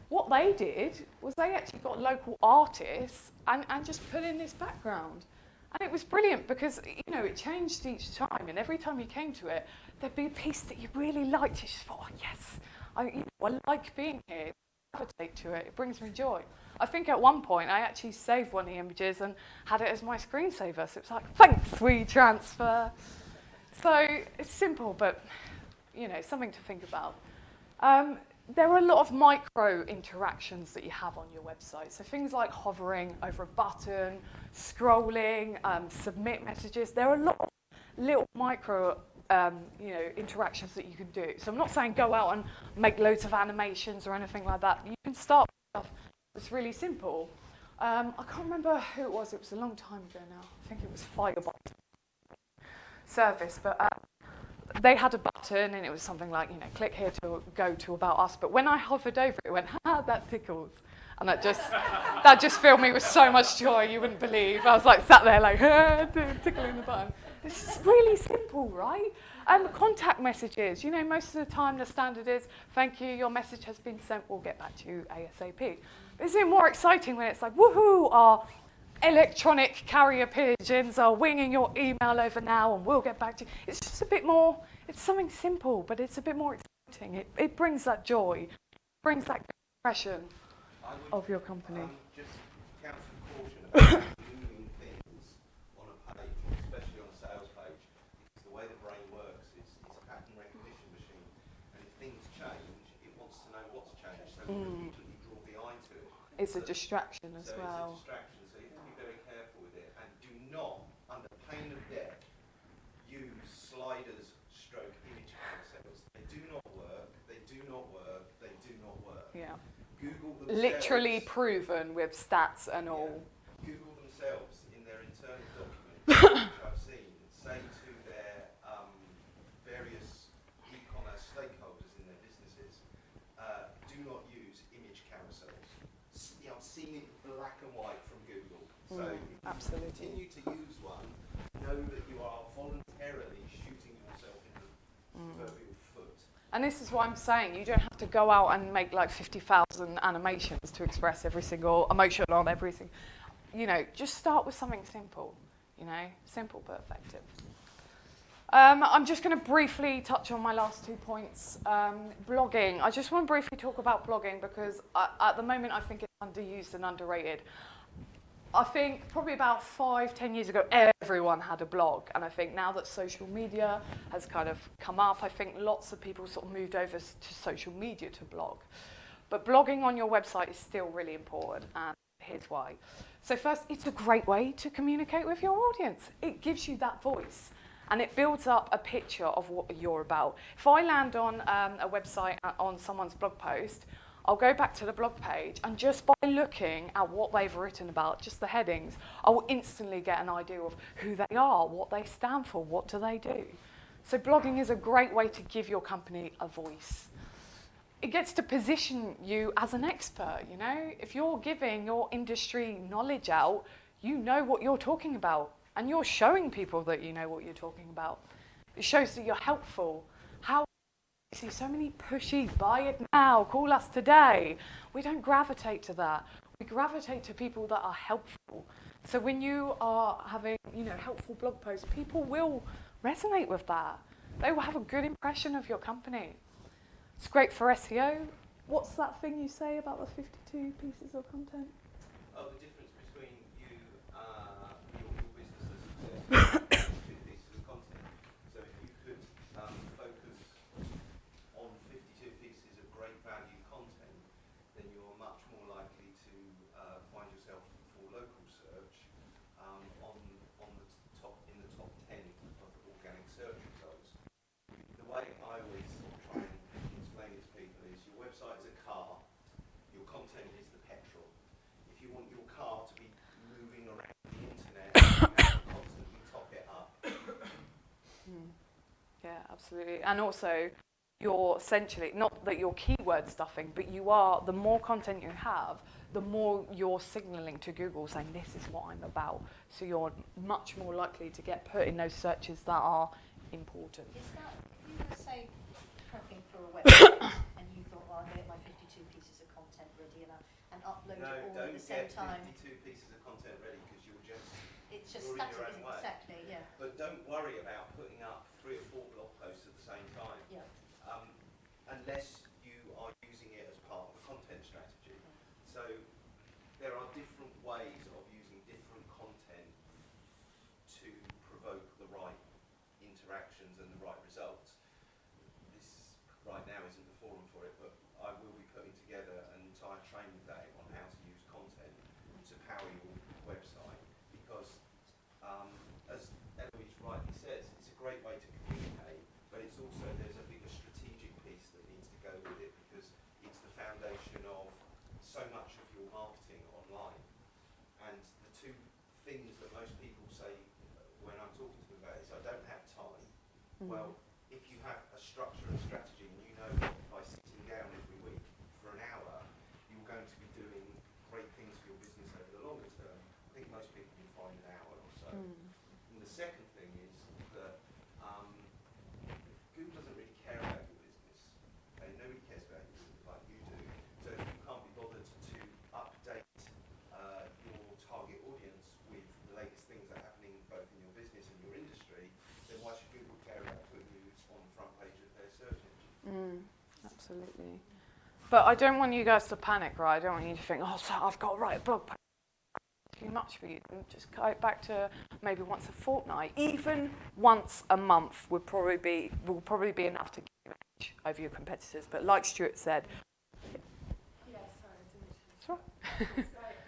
What they did was they actually got local artists and just put in this background. And it was brilliant because, it changed each time. And every time you came to it, there'd be a piece that you really liked. You just thought, oh, yes, I like being here. I gravitate to it. It brings me joy. I think at one point, I actually saved one of the images and had it as my screensaver. So it's like, thanks, WeTransfer. So it's simple, but, something to think about. There are a lot of micro interactions that you have on your website. So things like hovering over a button, scrolling, submit messages. There are a lot of little micro interactions that you can do. So I'm not saying go out and make loads of animations or anything like that. You can start with stuff that's really simple. I can't remember who it was. It was a long time ago now. I think it was Firebox service, but they had a button and it was something like, click here to go to About Us. But when I hovered over it, it went, that tickles. And that just filled me with so much joy you wouldn't believe. I was like sat there like, tickling the button. This is really simple, right? And contact messages. Most of the time the standard is, thank you, your message has been sent, we'll get back to you ASAP. But isn't it more exciting when it's like, woohoo, our electronic carrier pigeons are winging your email over now and we'll get back to you. It's just a bit more, it's something simple, but it's a bit more exciting. It brings that joy, brings that impression of your company. Just count some caution about moving things on a page, especially on a sales page, because the way the brain works is a pattern recognition machine, and if things change, it wants to know what's changed, so it immediately draw the eye to it. It's a distraction as well. It's a distraction. Not, under pain of death, use sliders stroke image carousels. They do not work, they do not work, they do not work. Yeah. Google themselves. Literally proven with stats and all. Yeah. Google themselves in their internal documents, which I've seen, say to their various e-commerce stakeholders in their businesses, do not use image carousels. I've seen it black and white from Google. So absolutely. Continue to use one, know that you are voluntarily shooting yourself in the proverbial foot. And this is what I'm saying, you don't have to go out and make like 50,000 animations to express every single emotion on everything. Just start with something simple, simple but effective. I'm just going to briefly touch on my last 2 points. Blogging. I just want to briefly talk about blogging because at the moment I think it's underused and underrated. I think probably about 5-10 years ago, everyone had a blog. And I think now that social media has kind of come up, I think lots of people sort of moved over to social media to blog. But blogging on your website is still really important, and here's why. So first, it's a great way to communicate with your audience. It gives you that voice, and it builds up a picture of what you're about. If I land on a website on someone's blog post, I'll go back to the blog page, and just by looking at what they've written about, just the headings, I will instantly get an idea of who they are, what they stand for, what do they do. So blogging is a great way to give your company a voice. It gets to position you as an expert, you know? If you're giving your industry knowledge out, you know what you're talking about, and you're showing people that you know what you're talking about. It shows that you're helpful. How I see so many pushy, buy it now, call us today. We don't gravitate to that. We gravitate to people that are helpful. So when you are having, you know, helpful blog posts, people will resonate with that. They will have a good impression of your company. It's great for SEO. What's that thing you say about the 52 pieces of content? Oh, the difference between you, your business as 52 pieces of content. So if you could focus on 52 pieces of great value content, then you're much more likely to find yourself for local search on the top in the top 10 of the organic search results. The way I always try and explain it to people is your website is a car, your content is the petrol. If you want your car to be moving around the internet, you have to constantly top it up. Yeah, absolutely. And also, you're essentially, not that you're keyword stuffing, but you are, the more content you have, the more you're signaling to Google saying, this is what I'm about. So you're much more likely to get put in those searches that are important. Is that, if you were, say, prepping for a website and you thought, well, I'll get my 52 pieces of content ready and upload it all at the same time? No, don't get 52 pieces of content ready because you'll just... It's just you're in static, your own isn't it? way. Exactly, yeah. But don't worry about putting up 3 or 4 blog posts at the same time. Yeah. Unless you are using it as part of a content strategy. So there are different ways of using different content to provoke the right interactions and the right results. This right now isn't the forum for it, but I will be putting together an entire training day on how to use content to power your website, because as Eloise rightly says, it's a great way to communicate, but it's also, there's a bigger strategic piece that needs to go with it, because it's the foundation of so much of your marketing online. And the two things that most people say when I'm talking to them about it is, I don't have time. Well, if you have a structure and strategy, and you know that by sitting down every week for an hour, you're going to be doing great things for your business over the longer term, I think most people can find an hour or so. And the second thing is that Google doesn't really care about your business. Okay? Nobody cares about your business like you do. So if you can't be bothered to update your target audience with the latest things that are happening both in your business and your industry, then why should Google care about putting you on the front page of their search engine? Absolutely. But I don't want you guys to panic, right? I don't want you to think, oh, so I've got to write a blog post. Too much for you. Just go back to maybe once a fortnight. Even once a month will probably be enough to get you an edge over your competitors. But like Stuart said, Yeah, sorry, I didn't. Sure. That's right.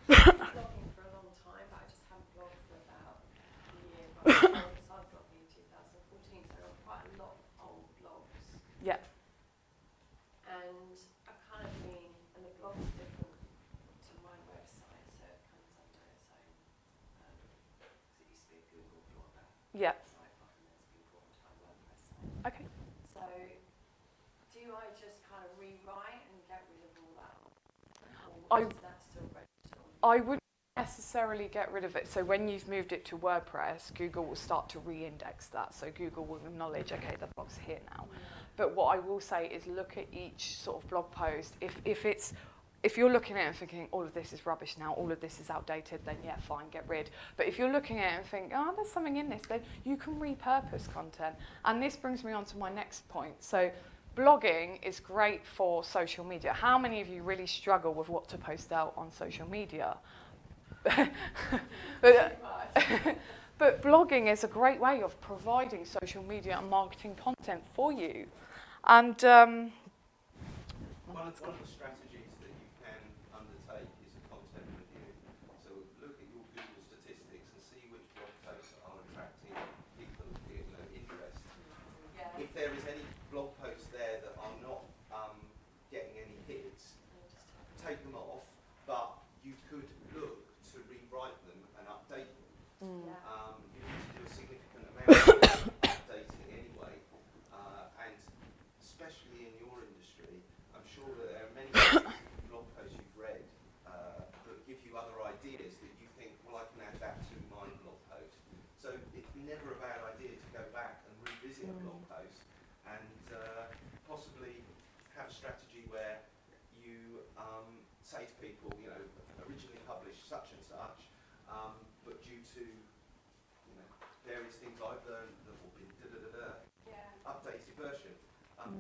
I've been blogging for a long time, but I just haven't blogged for about a year. But I started blogging in 2014, so I've got quite a lot of old blogs. yeah, And I've kind of been, and the blog's different to my website, so it comes under its own, because it used to be a Google blogger yeah. website, and it's been brought to my WordPress site. Okay. So, do I just kind of rewrite and get rid of all that? Or is that still registered on? I wouldn't necessarily get rid of it. So when you've moved it to WordPress, Google will start to re-index that. So Google will acknowledge, okay, the blog's here now. But what I will say is look at each sort of blog post. If you're looking at it and thinking, all of this is rubbish now, all of this is outdated, then yeah, fine, get rid. But if you're looking at it and think, oh, there's something in this, then you can repurpose content. And this brings me on to my next point. So blogging is great for social media. How many of you really struggle with what to post out on social media? but, but blogging is a great way of providing social media and marketing content for you. And one of the strategies that you can undertake is a content review. So look at your Google statistics and see which blog posts are attracting people, interest. Yeah. If there is any blog posts there that are not getting any hits, take them off, but you could look to rewrite them and update them. Yeah. You need to do a significant amount of updating anyway, and especially in your industry, I'm sure that there are many blog posts you've read that give you other ideas that you think, well, I can add that to my blog post. So it's never a bad idea to go back and revisit a blog post and possibly have a strategy where you say to people, originally published such and such, but due to various things I've learned that will be updated version.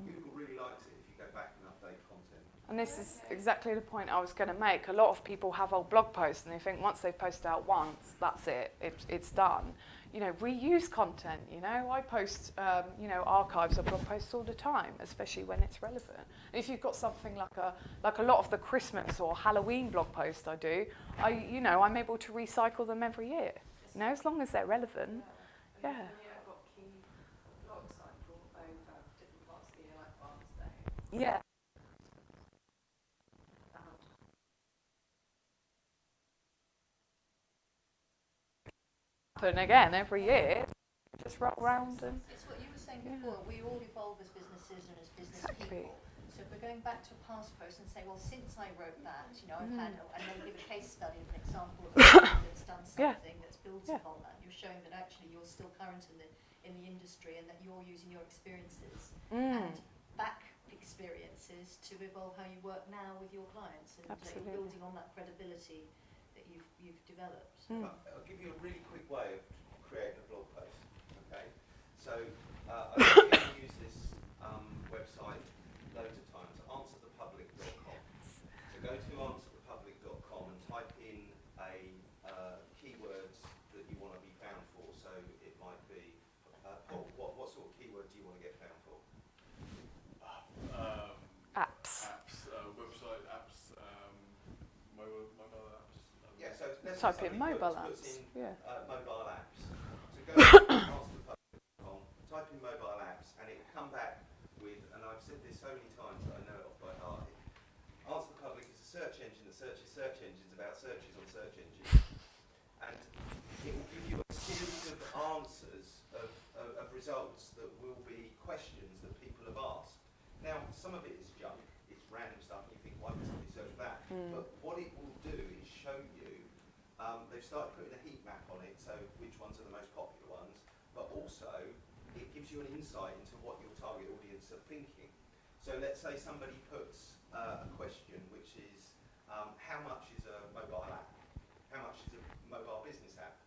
Google really likes it if you go back and update content. And this is exactly the point I was going to make. A lot of people have old blog posts and they think once they've posted out once, that's it, it's done. Reuse content, I post, archives of blog posts all the time, especially when it's relevant. And if you've got something like a lot of the Christmas or Halloween blog posts I do, I'm able to recycle them every year, as long as they're relevant. Yeah. I've got key blog cycle over different parts of the year, like Father's Day. Yeah. And again, every year, just roll around and... It's what you were saying before, we all evolve as businesses and as business people. So if we're going back to a past post and say, well, since I wrote that, I've had, and then give a case study of an example of somebody that's done something that's built upon that, you're showing that actually you're still current in the industry and that you're using your experiences and back experiences to evolve how you work now with your clients and building on that credibility that you've developed. I'll give you a really quick way of creating a blog post. Okay, so I've used this website loads of times. Answerthepublic.com. So go to answerthepublic.com and type in keywords that you want to be found for. So it might be what sort of keyword do you want to get found for? Apps. Website apps, mobile apps. Yeah, so let's type in mobile apps. Mobile apps. So go to answerthepublic.com, type in mobile apps, and it will come back with, and I've said this so many times that I know it off by heart. Answer the Public is a search engine that searches search engines about searches on search engines, and it will give you a series of answers of results that will be questions that people have asked. Now, some of it is junk, it's random stuff, and you think, why would somebody search that? But what it will do is show you, they've started putting a heat map on it, so which ones are the most popular ones, but also it gives you an insight into what your target audience are thinking. So let's say somebody puts a question which is, how much is a mobile app? How much is a mobile business app?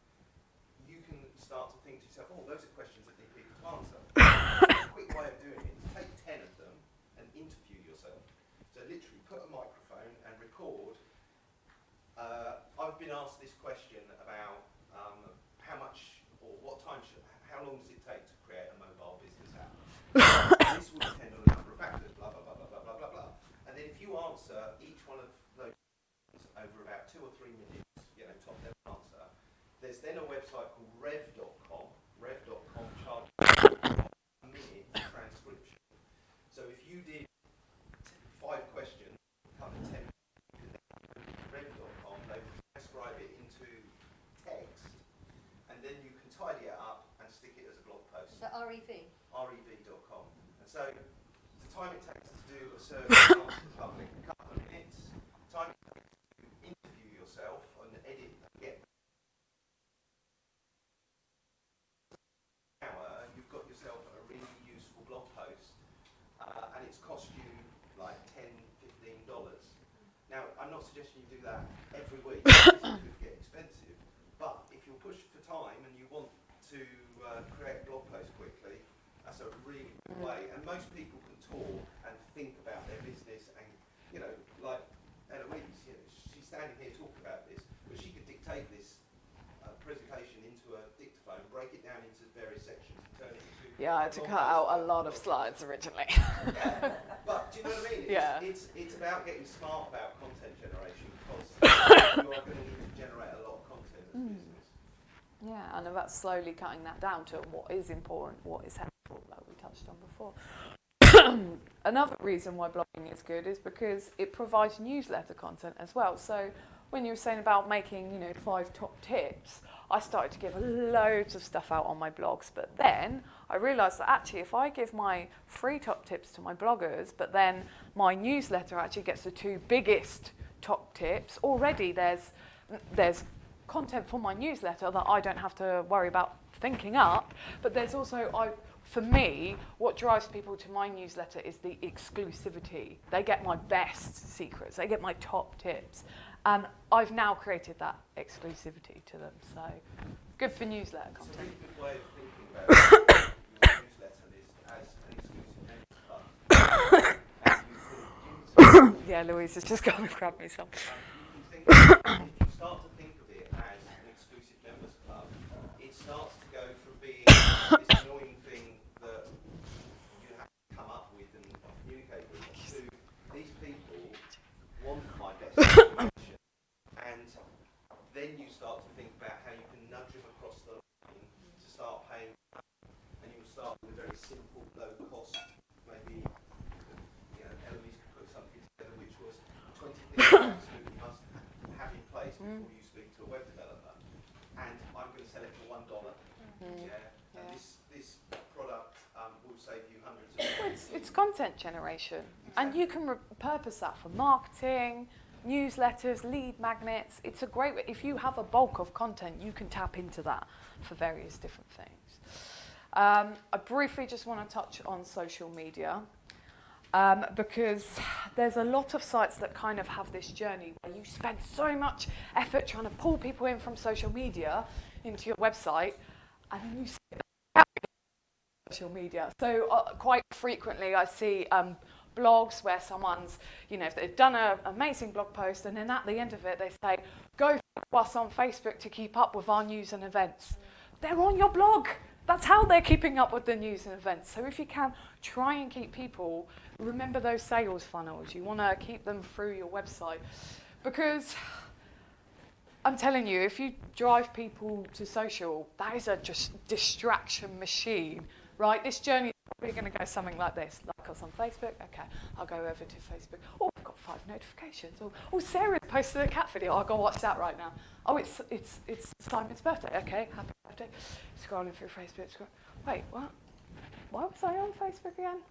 You can start to think to yourself, oh, those are questions that need people to answer. A quick way of doing it is take 10 of them and interview yourself. So literally put a microphone and record. I've been asked this question about how much or what time how long does it take to create a mobile business app? This will depend on a number of factors, blah, blah, blah, blah, blah, blah, blah, blah. And then if you answer each one of those over about 2 or 3 minutes, top level answer, there's then a website called rev.com. Rev.com charges a minute transcription. So if you did 5 questions, come to 10 minutes, rev.com, they will transcribe it into text, and then you can tidy it up and stick it as a blog post. So REV? rev.com. And so the time it takes to do a survey on the public, a couple of minutes, time it takes to interview yourself and edit and get an hour, you've got yourself a really useful blog post, and it's cost you like $10, $15. Now, I'm not suggesting you do that every week, because it could get expensive, but if you're pushed for time and you want to create a blog post quickly, that's a really good way. And most people can talk and think about their business, and like Eloise, she's standing here talking about this, but she could dictate Yeah, I had to cut out a lot of slides originally. Yeah, but do you know what I mean? Yeah. It's about getting smart about content generation because you are going to need to generate a lot of content as a business. Yeah, and about slowly cutting that down to what is important, what is helpful, like we touched on before. Another reason why blogging is good is because it provides newsletter content as well. So when you were saying about making, 5 top tips, I started to give loads of stuff out on my blogs, but then I realised that actually if I give my 3 top tips to my bloggers, but then my newsletter actually gets the 2 biggest top tips, already there's content for my newsletter that I don't have to worry about thinking up, but there's also, for me, what drives people to my newsletter is the exclusivity. They get my best secrets, they get my top tips, and I've now created that exclusivity to them, so good for newsletter It's a content. really good way of thinking about your newsletter is as an exclusive members club. And you can Yeah, Louise has just gone and grabbed me some. you can think of it, if you start to think of it as an exclusive members club, it starts to go from being this annoying thing that you have to come up with and communicate with to these people want my best information, and then you start to think about how you can nudge them across the line to start paying, and you will start with a very simple, low cost, maybe Eloise could put something together which was 20 things you absolutely must have in place before you speak to a web developer, and I'm going to sell it for $1. And this product will save you hundreds of dollars. It's content generation, and you can repurpose that for marketing, newsletters, lead magnets. It's a great way. If you have a bulk of content, you can tap into that for various different things. I briefly just want to touch on social media. Because there's a lot of sites that kind of have this journey where you spend so much effort trying to pull people in from social media into your website, and then you sit out social media. So quite frequently I see blogs where someone's, they've done an amazing blog post, and then at the end of it they say, go follow us on Facebook to keep up with our news and events. They're on your blog. That's how they're keeping up with the news and events. So if you can, try and keep people, remember those sales funnels. You want to keep them through your website. Because I'm telling you, if you drive people to social, that is a just distraction machine, right? This journey is probably going to go something like this. Like us on Facebook, okay, I'll go over to Facebook. Oh, I've got 5 notifications. Oh, Sarah posted a cat video. I'll go watch that right now. Oh, it's Simon's birthday. Okay, happy birthday. Scrolling through Facebook. Wait, what? Why was I on Facebook again?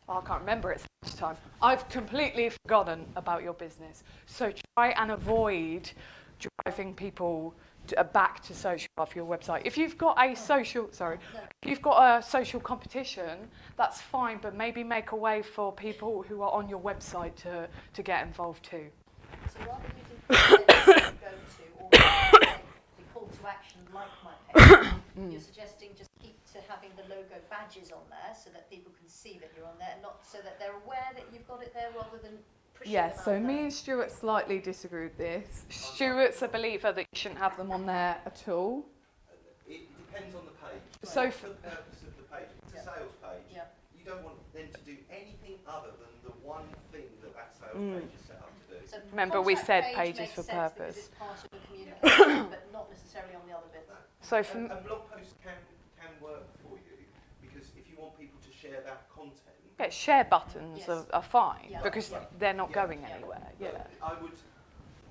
Oh, I can't remember. It's lunchtime. I've completely forgotten about your business. So try and avoid driving people back to social off your website. If you've got a social competition, that's fine, but maybe make a way for people who are on your website to get involved too. So rather than using content to go to or the call to action like my page, you're suggesting just keep to having the logo badges on there so that people can see that you're on there, and not so that they're aware that you've got it there rather than pushing them Yes, so out me there. and Stuart slightly disagree with this. Stuart's a believer that you shouldn't have them on there at all. It depends on the page. So What's the purpose of the page? If it's a sales page, you don't want them to do anything other than the one thing that sales page is set up to do. So Remember, we contact said page pages makes for sense purpose. because it's part of the communication, but not necessarily on the other bits. So A blog post can work for you because if you want people to share that content, share buttons Yes. are fine Yeah. because Yeah. they're not Yeah. going anywhere. Yeah. I would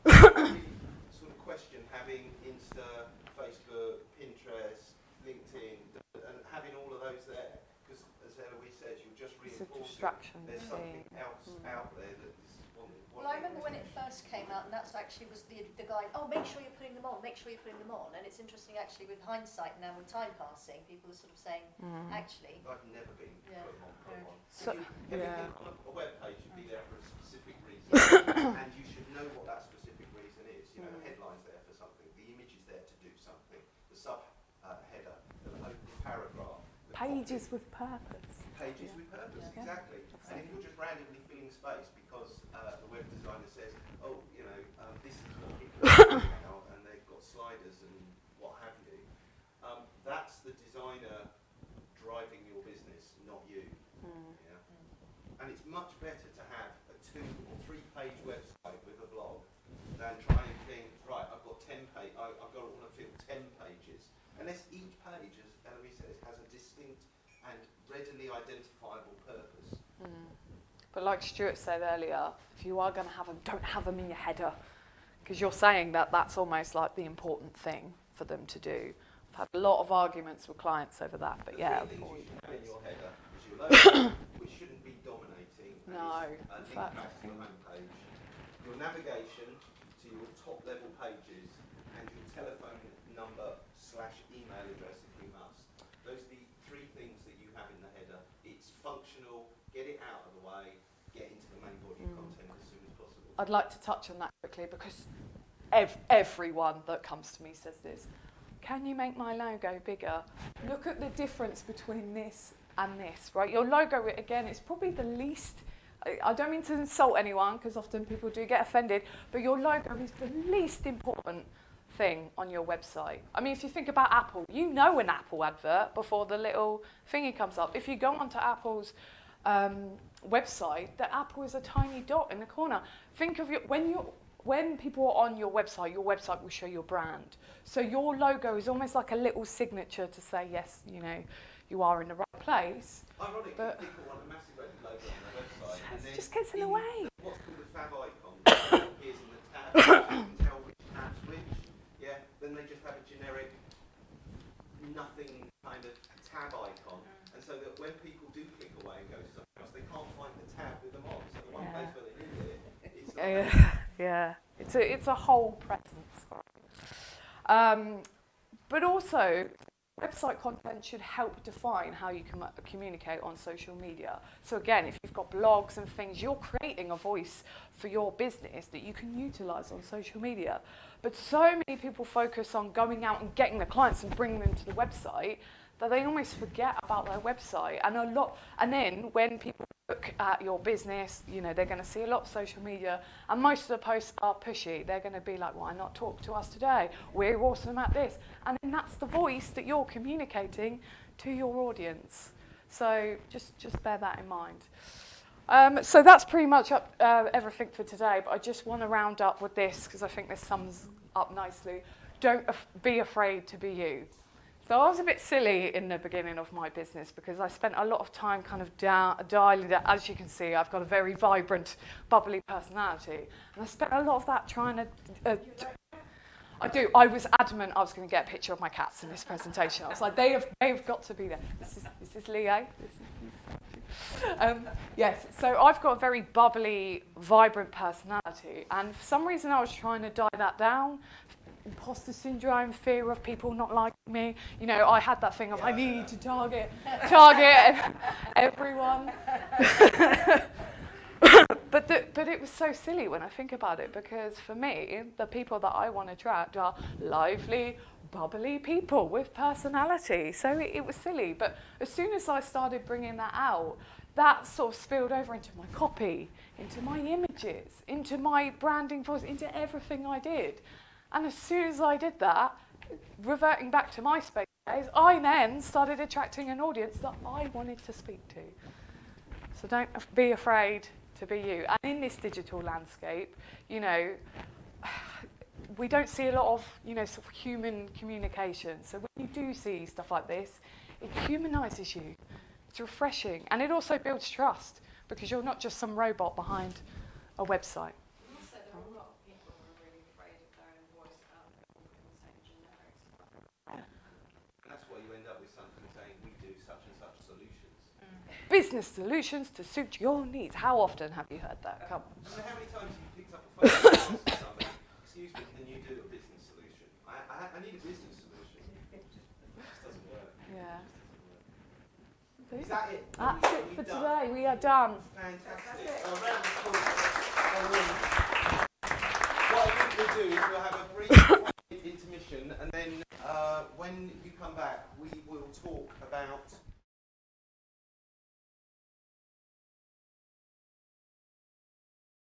really sort of question having Insta, Facebook, Pinterest, LinkedIn, and having all of those there because, as Eloise says, you'll just It's a reinforce distraction there's something else out there that's Well, I remember when it first came out, and that's actually was the guide, oh, make sure you're putting them on, make sure you're putting them on. And it's interesting, actually, with hindsight now, with time passing, people are sort of saying, actually, I've never been Yeah. put on. So, Everything yeah. on a web page should be there for a specific reason, and you should know what that specific reason is. The headline's there for something, the image is there to do something, the sub header, the opening paragraph. The Pages copy. with purpose. Pages with purpose, Yeah. exactly. And if you're just randomly filling space because the web designer says, oh, this is what people are doing now, and they've got sliders and what have you, that's the designer driving your business, not you. Yeah? And it's much better to have a 2 or 3 page website with a blog than try and think, right, I've got 10 page, I've got to want to fill 10 pages. Unless each page, as Eloise says, has a distinct and readily identifiable purpose. But like Stuart said earlier, if you are going to have them, don't have them in your header, because you're saying that that's almost like the important thing for them to do. I've had a lot of arguments with clients over that, but yeah. The 3 things you should have in your header is your logo, which shouldn't be dominating, and No, is a link back to your homepage, your navigation to your top level pages, and your telephone number / email address if you must. Those are the 3 things that you have in the header. It's functional, get it out of the way, get into the main body of content as soon as possible. I'd like to touch on that quickly because everyone that comes to me says this. Can you make my logo bigger? Look at the difference between this and this, right? Your logo, again, it's probably the least, I don't mean to insult anyone because often people do get offended, but your logo is the least important thing on your website. I mean, if you think about Apple, you know an Apple advert before the little thingy comes up. If you go onto Apple's website, the Apple is a tiny dot in the corner. Think of when people are on your website will show your brand. So your logo is almost like a little signature to say, yes, you know, you are in the right place. Ironically, But people want a massive red logo on their website. And it then just gets in the way. What's called the fav icon appears in the tab, so you can tell which tab's which. Yeah, then they just have a generic, nothing kind of tab icon. And so that when people do click away and go to something else, they can't find the tab with them on. So the one place where they need it, it's not there. Yeah, it's a whole presence. But also, website content should help define how you can communicate on social media. So again, if you've got blogs and things, you're creating a voice for your business that you can utilize on social media. But so many people focus on going out and getting the clients and bringing them to the website that they almost forget about their website. And then when people look at your business, you know, they're going to see a lot of social media, and most of the posts are pushy. They're going to be like, why not talk to us today? We're awesome at this. And then that's the voice that you're communicating to your audience. So just bear that in mind. So that's pretty much everything for today, but I just want to round up with this because I think this sums up nicely. Don't be afraid to be you. So I was a bit silly in the beginning of my business because I spent a lot of time kind of dialing it. As you can see, I've got a very vibrant, bubbly personality. And I spent a lot of that trying to... I do. I was adamant I was going to get a picture of my cats in this presentation. I was like, they have got to be there. This is Leo. Yes, so I've got a very bubbly, vibrant personality. And for some reason, I was trying to dial that down. Imposter syndrome, fear of people not liking me. You know, I had that thing of I need to target everyone. But it was so silly when I think about it, because for me, the people that I want to attract are lively, bubbly people with personality. So it was silly. But as soon as I started bringing that out, that sort of spilled over into my copy, into my images, into my branding voice, into everything I did. And as soon as I did that, reverting back to MySpace days, I then started attracting an audience that I wanted to speak to. So don't be afraid to be you. And in this digital landscape, you know, we don't see a lot of, you know, sort of human communication. So when you do see stuff like this, it humanises you. It's refreshing. And it also builds trust, because you're not just some robot behind a website. Also, there are a lot of people who are really afraid of their own voice out there and saying generic stuff. And that's why you end up with something saying, we do such and such solutions. Business solutions to suit your needs. How often have you heard that? Come. I mean, how many times have you picked up a phone and asked somebody, excuse me, can you do a business solution? I need a business solution. It just doesn't work. Yeah. Is that it? That's it for today. We are done. Fantastic. A round of applause. What I think we'll do is we'll have a brief intermission, and then when you come back, we will talk about